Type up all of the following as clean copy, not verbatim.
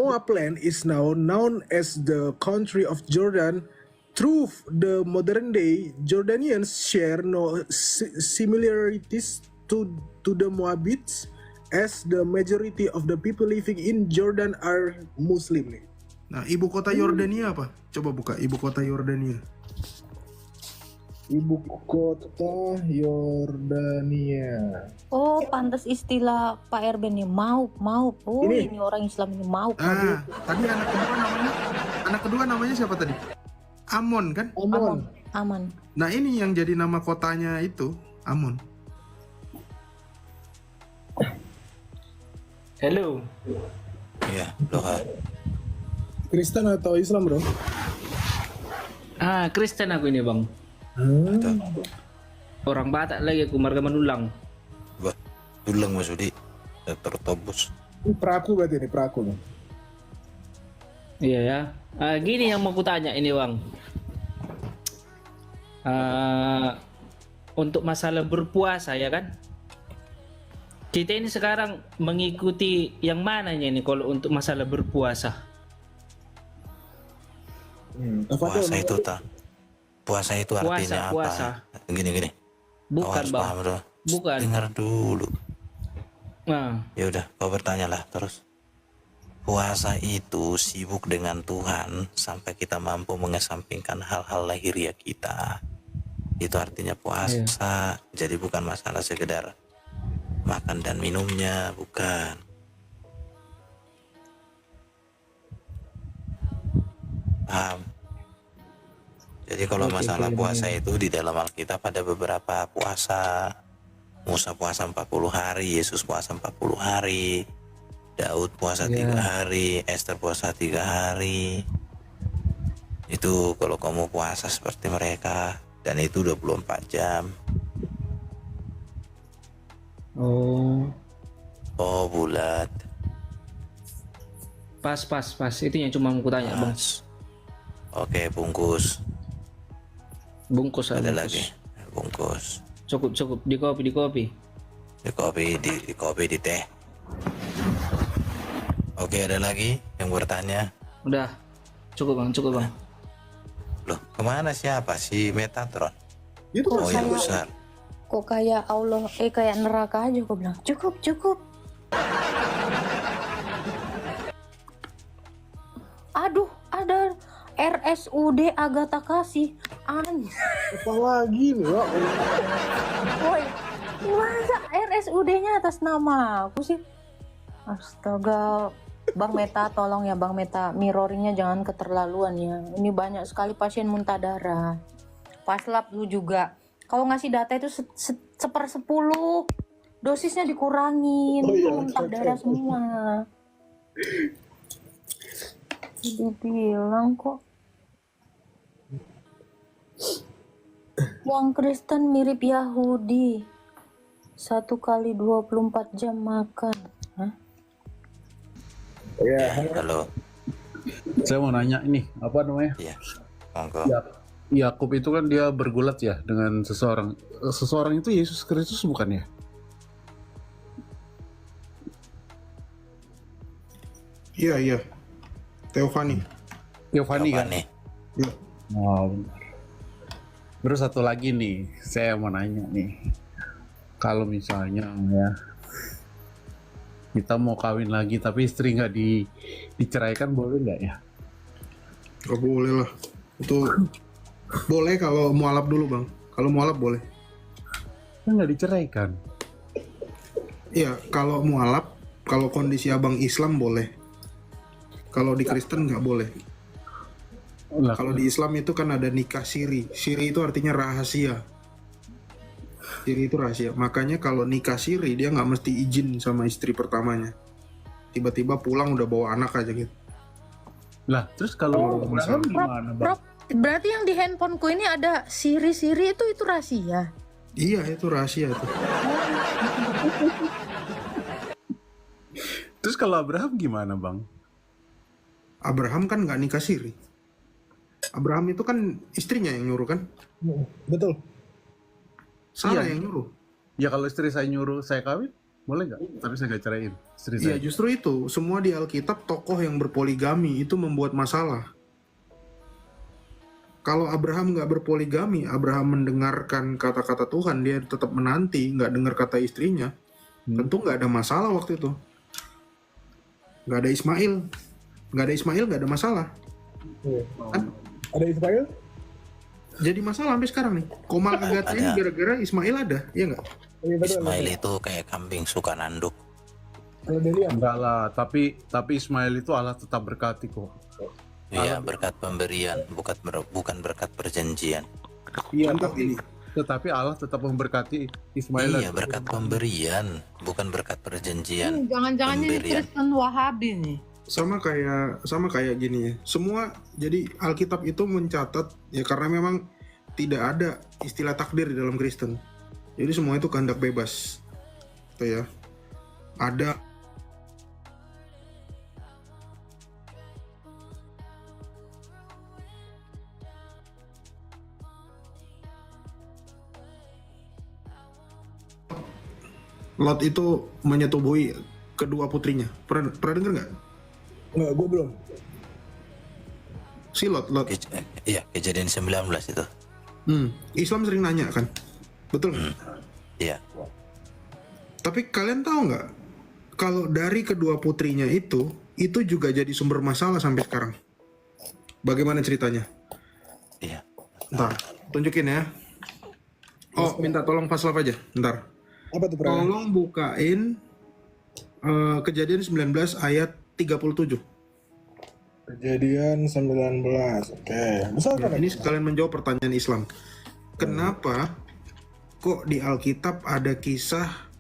Moab land is now known as the country of Jordan. Through the modern day, Jordanians share no similarities to the Moabites, as the majority of the people living in Jordan are Muslim nih. Nah, ibu kota Yordania apa? Coba buka ibu kota Yordania. Ibu kota Yordania. Oh, pantas istilah Pak RB nih, Maup. Oh, ini orang Islam ini Maup. Tadi anak kedua namanya siapa tadi? Amon kan? Aman. Nah, ini yang jadi nama kotanya itu Amon. Hello. Iya, loh. Kristen atau Islam, bro? Kristen aku ini, Bang. Orang Batak lagi aku, marga Manulang. Wah, tulang maksudnya tertobus. Praku berarti ini, Praku. Iya ya. Gini yang mau kutanya ini, Bang. Untuk masalah berpuasa ya kan? Kita ini sekarang mengikuti yang mananya nih kalau untuk masalah berpuasa? Puasa itu artinya puasa. apa? Gini. Bukan, harus Bang. paham, bro. Bukan. Dengar dulu. Nah, Ya udah, kau bertanyalah terus. Puasa itu sibuk dengan Tuhan sampai kita mampu mengesampingkan hal-hal lahiriah kita. Itu artinya puasa. Jadi bukan masalah sekedar makan dan minumnya, bukan. Paham? Jadi kalau masalah puasa itu di dalam Alkitab ada beberapa puasa. Musa puasa 40 hari, Yesus puasa 40 hari, Daud puasa 3 hari, Esther puasa 3 hari. Itu kalau kamu puasa seperti mereka, dan itu 24 jam. Oh, bulat. pas. Itu yang cuma mau kutanya, Bang. Oke, bungkus. Bungkus Ada bungkus. lagi, bungkus. Cukup di kopi. Di kopi, di teh. Oke, ada lagi yang bertanya? Udah. Cukup bang. Loh, kemana siapa si Metatron? Itu Oh, yang besar. Kok kayak Allah, kayak neraka aja gue bilang. Cukup. Aduh, ada RSUD Agatha Kasih. apa lagi nih ya? Woi, masa RSUD-nya atas nama aku sih? Astaga, Bang Meta, tolong ya Bang Meta, mirroringnya jangan keterlaluan ya. Ini banyak sekali pasien muntah darah. Paslap lu juga. Kalau ngasih data itu 1/10, dosisnya dikurangin, muntah darah semua. Dibilang kok. Yang Kristen mirip Yahudi. 1 kali 24 jam makan. Hah? Halo. Saya mau nanya ini, apa namanya? Iya. Monggo. Yakub itu kan dia bergulat ya dengan seseorang. Seseorang itu Yesus Kristus bukan ya? Iya. Teofani Giovanni kan? Iya. Oh, benar. Terus satu lagi nih, saya mau nanya nih. Kalau misalnya ya kita mau kawin lagi tapi istri nggak diceraikan, boleh nggak ya? Gak boleh lah. Itu boleh kalau mualaf dulu, Bang. Kalau mualaf boleh. Kan nggak diceraikan. Iya, kalau mualaf, kalau kondisi abang Islam boleh. Kalau di Kristen nggak boleh. Lah, Kalau di Islam itu kan ada nikah siri. Siri itu artinya rahasia. Siri itu rahasia. Makanya kalau nikah siri dia nggak mesti izin sama istri pertamanya. Tiba-tiba pulang udah bawa anak aja gitu. lah terus kalau Abraham gimana, Bang? Berarti yang di handphoneku ini ada siri-siri itu rahasia. Iya, itu rahasia tuh. Terus kalau Abraham gimana, Bang? Abraham kan nggak nikah siri. Abraham itu kan istrinya yang nyuruh kan? Betul. Sarah Iya. yang nyuruh. Ya kalau istri saya nyuruh saya kawin, Boleh nggak? Tapi saya nggak ceraiin istri Iya, saya. justru itu. Semua di Alkitab tokoh yang berpoligami itu membuat masalah. Kalau Abraham nggak berpoligami, Abraham mendengarkan kata-kata Tuhan, dia tetap menanti, nggak dengar kata istrinya, tentu nggak ada masalah waktu itu. Nggak ada Ismail. Nggak ada masalah. Kan? Ada Ismail? Jadi masalah sampai sekarang nih. Komal Agatha ini Ada. gara-gara Ismail ada, iya nggak? Iya betul. Ismail itu kayak kambing suka nanduk. Kalau Delia, Enggak lah, tapi Ismail itu Allah tetap berkati kok. Iya, berkat pemberian, bukan berkat perjanjian. Iya, Contoh tapi, ini. tetapi Allah tetap memberkati Ismail. Iya, berkat pemberian, bukan berkat perjanjian. Jangan-jangan ini Pemberian. Kristen Wahabi nih. sama kayak gini ya. Semua jadi Alkitab itu mencatat ya karena memang tidak ada istilah takdir di dalam Kristen. Jadi semua itu kehendak bebas. Itu ya. Ada Lot itu menyetubuhi kedua putrinya. Pernah dengar nggak? nggak, gue belum. Si Lot. Iya, kejadian 19 itu. Islam sering nanya kan, betul nggak? Iya. Tapi kalian tahu nggak, kalau dari kedua putrinya itu juga jadi sumber masalah sampai sekarang. Bagaimana ceritanya? Iya. Ntar, tunjukin ya. Oh, minta tolong paslap aja, ntar. Apa tuh Pray? Tolong bukain kejadian 19 ayat 37. Kejadian 19. Oke. Besar Ya, kan? ini sekalian menjawab pertanyaan Islam. Kenapa kok di Alkitab ada kisah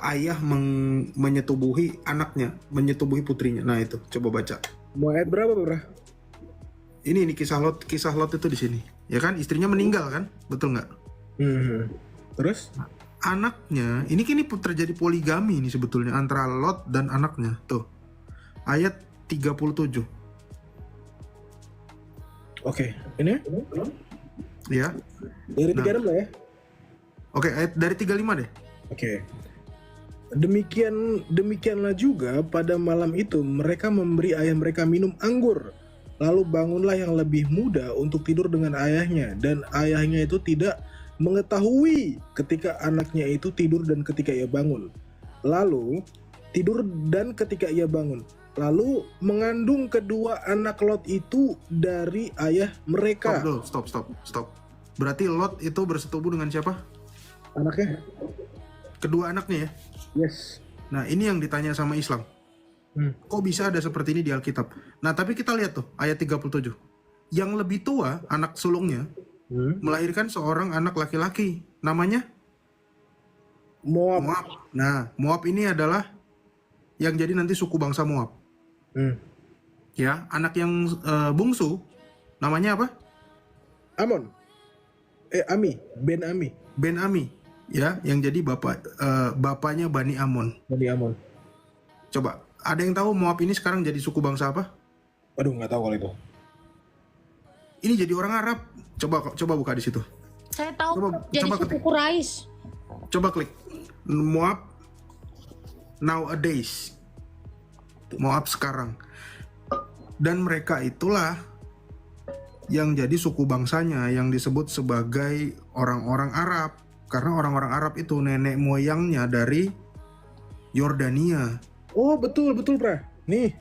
ayah menyetubuhi anaknya, menyetubuhi putrinya? Nah itu, coba baca. Mau ayat berapa, Bro? Ini kisah Lot itu di sini. Ya kan, istrinya meninggal kan? Betul nggak? Terus? Anaknya, ini kini terjadi poligami nih sebetulnya antara Lot dan anaknya. Tuh. Ayat 37. Oke. Ini? Ya. Dari 36 lah ya? Oke, ayat dari 35 deh. Oke. Demikianlah juga pada malam itu mereka memberi ayah mereka minum anggur. Lalu bangunlah yang lebih muda untuk tidur dengan ayahnya, dan ayahnya itu tidak mengetahui ketika anaknya itu tidur dan ketika ia bangun. Lalu tidur dan ketika ia bangun. Lalu mengandung kedua anak Lot itu dari ayah mereka. Stop. Berarti Lot itu bersetubuh dengan siapa? Anaknya? Kedua anaknya ya. Yes. Nah, ini yang ditanya sama Islam. Kok bisa ada seperti ini di Alkitab? Nah, tapi kita lihat tuh ayat 37. Yang lebih tua, anak sulungnya, melahirkan seorang anak laki-laki. Namanya Moab. Nah, Moab ini adalah yang jadi nanti suku bangsa Moab. Ya, anak yang bungsu namanya apa? Amon. Ami. Ben Ami. Ben Ami. Ya, yang jadi bapaknya Bani Amon. Bani Amon. Coba, ada yang tahu Moab ini sekarang jadi suku bangsa apa? Aduh, nggak tahu kalau itu. Ini jadi orang Arab. Coba buka di situ. Saya tahu jadi coba suku ketik. Quraisy. Coba klik Moab nowadays. Moab sekarang. Dan mereka itulah yang jadi suku bangsanya yang disebut sebagai orang-orang Arab. Karena orang-orang Arab itu nenek moyangnya dari Yordania. Oh, betul, Pra. Nih.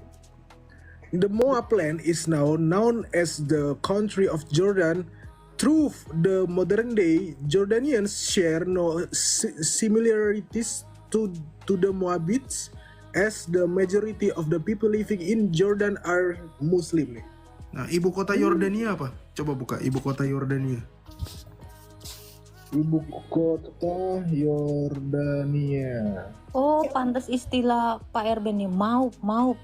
The Moab land is now known as the country of Jordan. Through the modern day, Jordanians share no similarities to the Moabites, as the majority of the people living in Jordan are Muslim. Nah, ibu kota Yordania apa? Coba buka ibu kota Yordania. Ibu kota Yordania. Oh, pantas istilah Pak Erben nih, mau.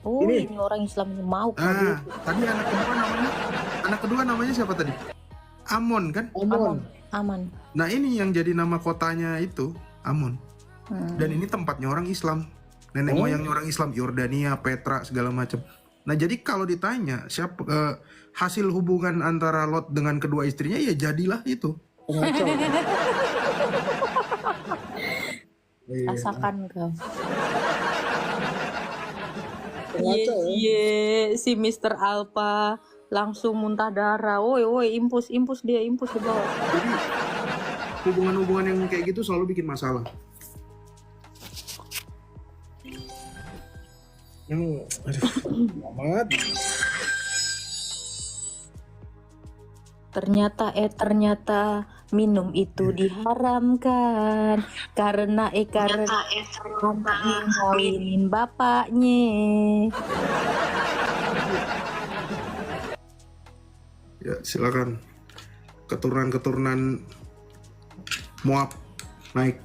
Oh, ini orang Islam ini mau. Tadi anak kedua namanya siapa tadi? Amon kan? Aman. Nah, ini yang jadi nama kotanya itu Amon. Dan ini tempatnya orang Islam. Nenek moyangnya orang Islam, Yordania, Petra, segala macam. Nah, jadi kalau ditanya siapa hasil hubungan antara Lot dengan kedua istrinya, ya jadilah itu. Pengacau. Iya. Rasakan kau. Ngaco ya. Iya, si Mr. Alpha langsung muntah darah. Woi, impus di bawah. Jadi hubungan-hubungan yang kayak gitu selalu bikin masalah. Aduh, amat. Ternyata minum itu diharamkan karena ngawinin bapaknya. Ya, silakan. Keturunan Moab naik.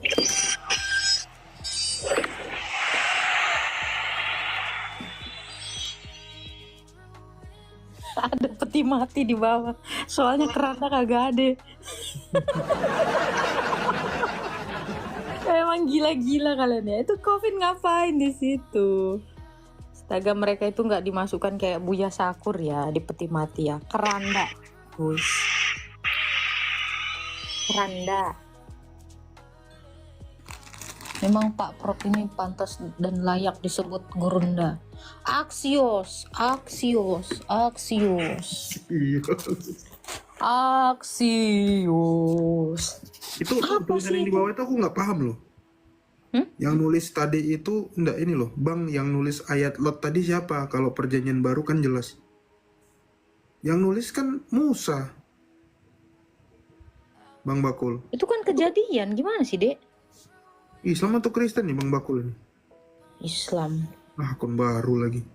Ada peti mati di bawah. Soalnya keranda kagak ada. Emang gila-gila kalian ya. Itu COVID ngapain di situ? Astaga, mereka itu nggak dimasukkan kayak Buya Sakur ya di peti mati ya. Keranda, Gus. Keranda. Memang Pak Prop ini pantas dan layak disebut gurunda. Aksios. Iya. Aksios. Itu Apa tulisan sih yang di bawah itu aku nggak paham loh. Yang nulis tadi itu enggak ini loh, Bang, yang nulis ayat Lot tadi siapa? Kalau perjanjian baru kan jelas. Yang nulis kan Musa. Bang Bakul. Itu kan kejadian, gimana sih, Dek? Islam atau Kristen nih Bang Bakul ini? Islam. Ah, akun baru lagi.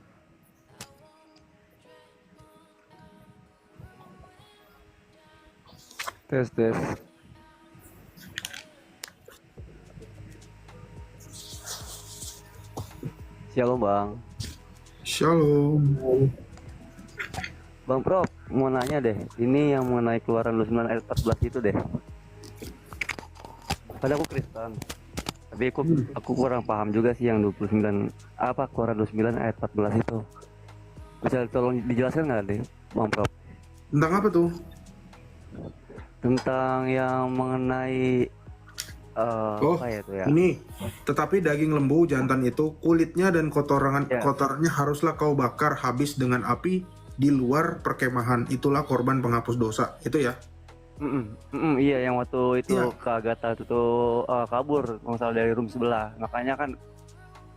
Tes. Shalom Bang. Shalom. Bang Prof, mau nanya deh. Ini yang mengenai keluaran 29 ayat 14 itu deh. Padahal aku Kristen. Tapi aku kurang paham juga sih yang 29 apa keluaran 29 ayat 14 itu. Bisa tolong dijelaskan nggak deh, Bang Prof? Tentang apa tuh? Tentang yang mengenai apa ya itu ya? Ini, tetapi daging lembu jantan itu kulitnya dan Ya. kotorannya haruslah kau bakar habis dengan api di luar perkemahan. Itulah korban penghapus dosa. Itu ya. Iya, yang waktu itu Iya. Kak Agatha itu tuh kabur kalau salah dari room sebelah. Makanya kan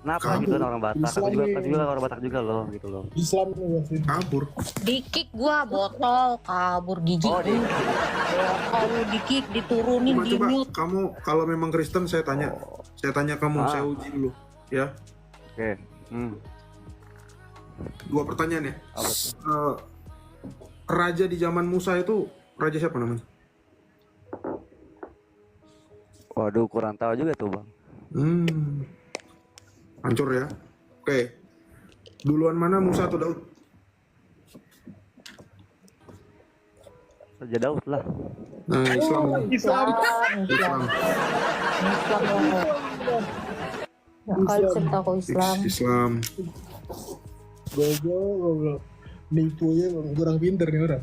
kenapa gitu kan orang Batak? Aku juga orang Batak juga loh gitu loh. Islam kabur. Di-kick gua botol, kabur gigi. Oh, di Botol lu di-kick, diturunin di Coba mute. kamu kalau memang Kristen saya tanya kamu, saya uji dulu ya. Oke. Dua pertanyaan ya. Apa tuh? Raja di zaman Musa itu raja siapa namanya? Waduh, kurang tahu juga tuh Bang. Hancur ya. Oke. Duluan mana Musa atau Daud? Raja Daud lah. Nah, Islam. Islam. Ya kali cerita kok Islam. Islam. Goblok. Nipunya kurang pinter nih orang.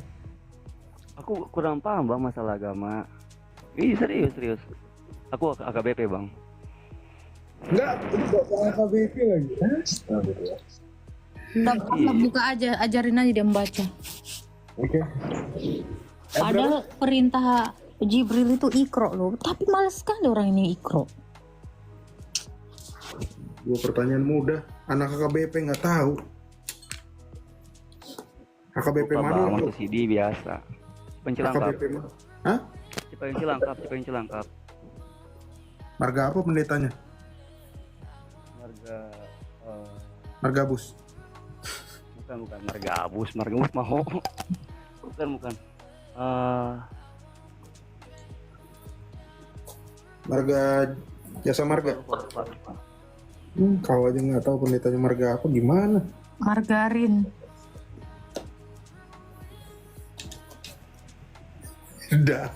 Aku kurang paham Bang masalah agama. Ih, serius. Aku AKBP Bang. Enggak, itu gak KBP lagi. Kita buka aja, ajarin aja dia membaca. Oke. Padahal perintah Jibril itu ikro loh, tapi males sekali orang ini ikro. Dua pertanyaan mudah. Anak KBP nggak tahu. AKBP Lupa mana? Bang, waktu CD biasa. Pencilangkap. AKBP mana? Hah? Cipayu Cilangkap. Marga apa pendetanya? Marga Margabus. bukan Margabus mau. Bukan. Marga Jasa Marga. Lupa. Kau aja nggak tahu pendetanya marga apa gimana? Margarin. Udah.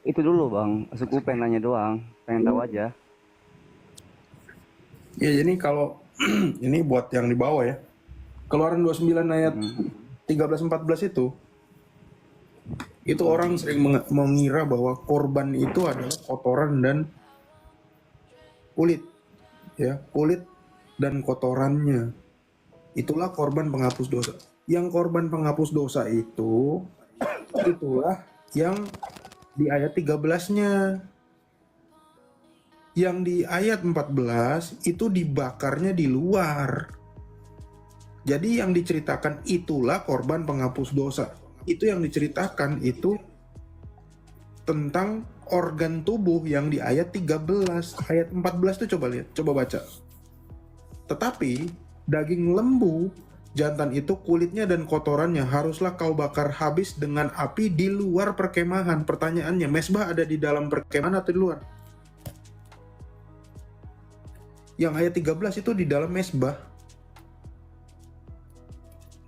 itu dulu Bang. Aku pengen nanya doang, pengen tahu aja. Ya jadi kalau ini buat yang di bawah ya. Keluaran 29 ayat 13-14 itu Itu orang sering mengira bahwa korban itu adalah kotoran dan kulit, ya, kulit dan kotorannya. Itulah korban penghapus dosa. Yang korban penghapus dosa itu, itulah yang di ayat 13-nya. Yang di ayat 14 itu dibakarnya di luar. Jadi yang diceritakan itulah korban penghapus dosa. Itu yang diceritakan itu tentang organ tubuh yang di ayat 13. Ayat 14 itu coba lihat, coba baca. Tetapi daging lembu jantan itu kulitnya dan kotorannya haruslah kau bakar habis dengan api di luar perkemahan. Pertanyaannya, mezbah ada di dalam perkemahan atau di luar? Yang ayat 13 itu di dalam mezbah.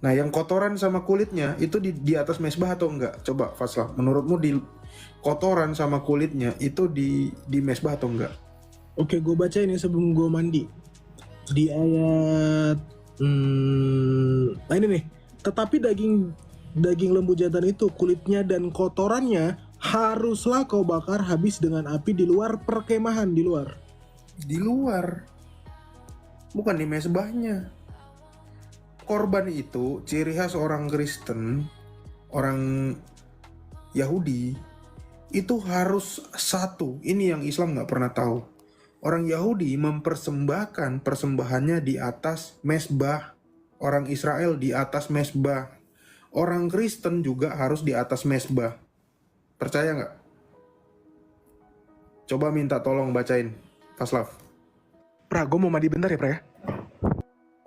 Nah, yang kotoran sama kulitnya itu di atas mezbah atau enggak? Coba Faslaf, menurutmu di kotoran sama kulitnya itu di mezbah atau enggak? Oke, gue baca ini sebelum gue mandi. Di ayat ini nih. Tetapi daging lembu jantan itu kulitnya dan kotorannya haruslah kau bakar habis dengan api di luar perkemahan, di luar. Di luar. Bukan di mezbahnya. Korban itu ciri khas orang Kristen, orang Yahudi, itu harus satu. Ini yang Islam nggak pernah tahu. Orang Yahudi mempersembahkan persembahannya di atas mezbah. Orang Israel di atas mezbah. Orang Kristen juga harus di atas mezbah. Percaya nggak? Coba minta tolong bacain, Faslaf. Pra, gue mau mandi bentar ya, Pra ya.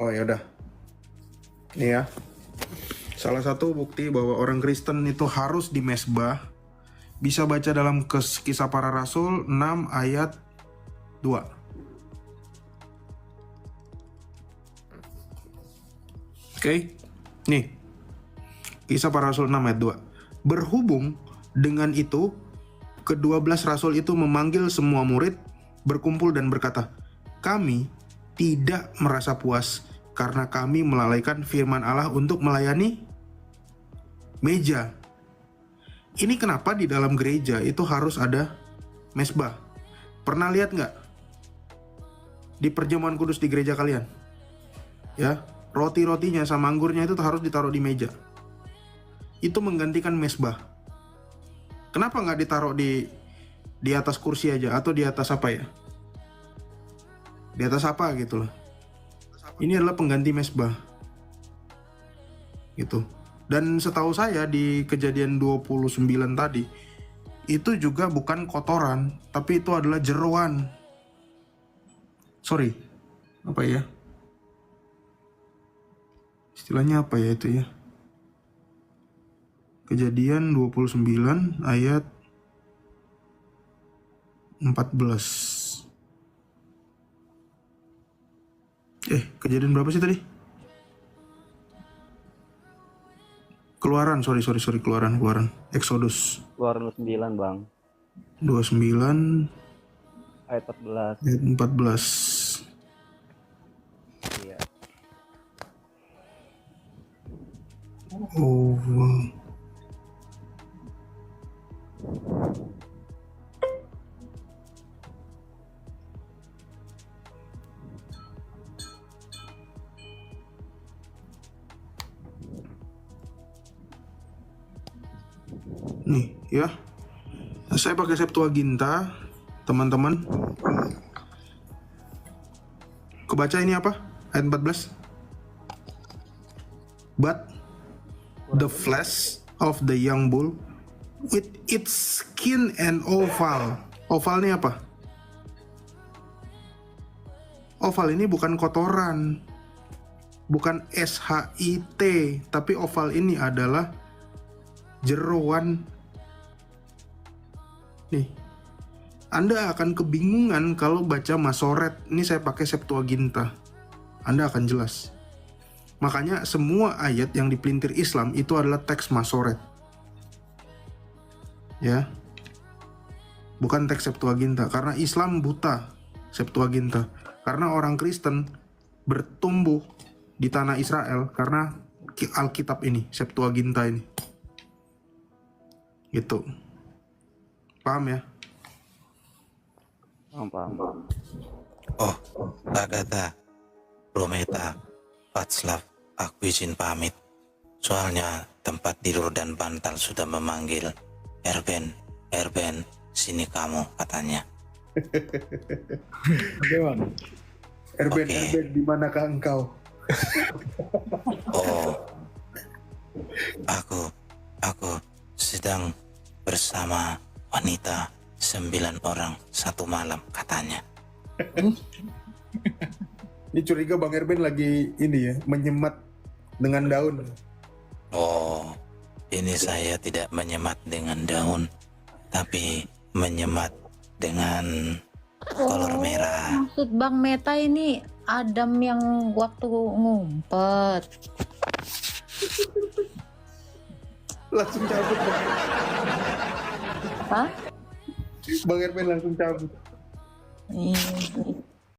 Oh ya udah. Nih ya. Salah satu bukti bahwa orang Kristen itu harus di mezbah bisa baca dalam Kisah Para Rasul 6 ayat 2. Oke. Nih. Kisah Para Rasul 6 ayat 2. Berhubung dengan itu, ke-12 rasul itu memanggil semua murid, berkumpul dan berkata, "Kami tidak merasa puas karena kami melalaikan firman Allah untuk melayani meja." Ini kenapa di dalam gereja itu harus ada mezbah? Pernah lihat nggak di perjamuan kudus di gereja kalian? Ya, roti-rotinya sama anggurnya itu harus ditaruh di meja. Itu menggantikan mezbah. Kenapa nggak ditaruh di atas kursi aja atau di atas apa ya? Di atas apa gitu loh. Ini adalah pengganti mezbah. Gitu. Dan setahu saya di Kejadian 29 tadi itu juga bukan kotoran, tapi itu adalah jeroan. Sorry. Apa ya? Istilahnya apa ya itu ya? Kejadian 29 ayat 14. Kejadian berapa sih tadi? Keluaran, sorry, Keluaran. Exodus. Keluaran 9 bang. 29 Ayat 14. ayat 14. Iya. Oh, wow. Nih ya, saya pakai Septuaginta, teman-teman. Kebaca ini apa? Ayat 14. But the flesh of the young bull with its skin and oval. Oval ini apa? Oval ini bukan kotoran, bukan SHIT, tapi oval ini adalah jeroan. Nih, Anda akan kebingungan kalau baca Masoret. Ini saya pakai Septuaginta. Anda akan jelas. Makanya semua ayat yang dipelintir Islam itu adalah teks Masoret. Ya. Bukan teks Septuaginta. Karena Islam buta Septuaginta. Karena orang Kristen bertumbuh di tanah Israel karena Alkitab ini, Septuaginta ini. Gitu. Paham ya? Paham. Oh, Agatha, Prometa, Václav, aku izin pamit. Soalnya tempat tidur dan bantal sudah memanggil. Erben, sini kamu katanya. Oke bang. Erben, Oke. di manakah engkau? Oh, aku sedang bersama wanita 9 orang satu malam katanya. Ini curiga Bang Erben lagi ini ya, menyemat dengan daun. Oh, ini saya tidak menyemat dengan daun, tapi menyemat dengan kolor merah. Maksud Bang Meta ini Adam yang waktu ngumpet. Langsung cabut Bang. Hah? Bang Erben langsung cabut. Iya.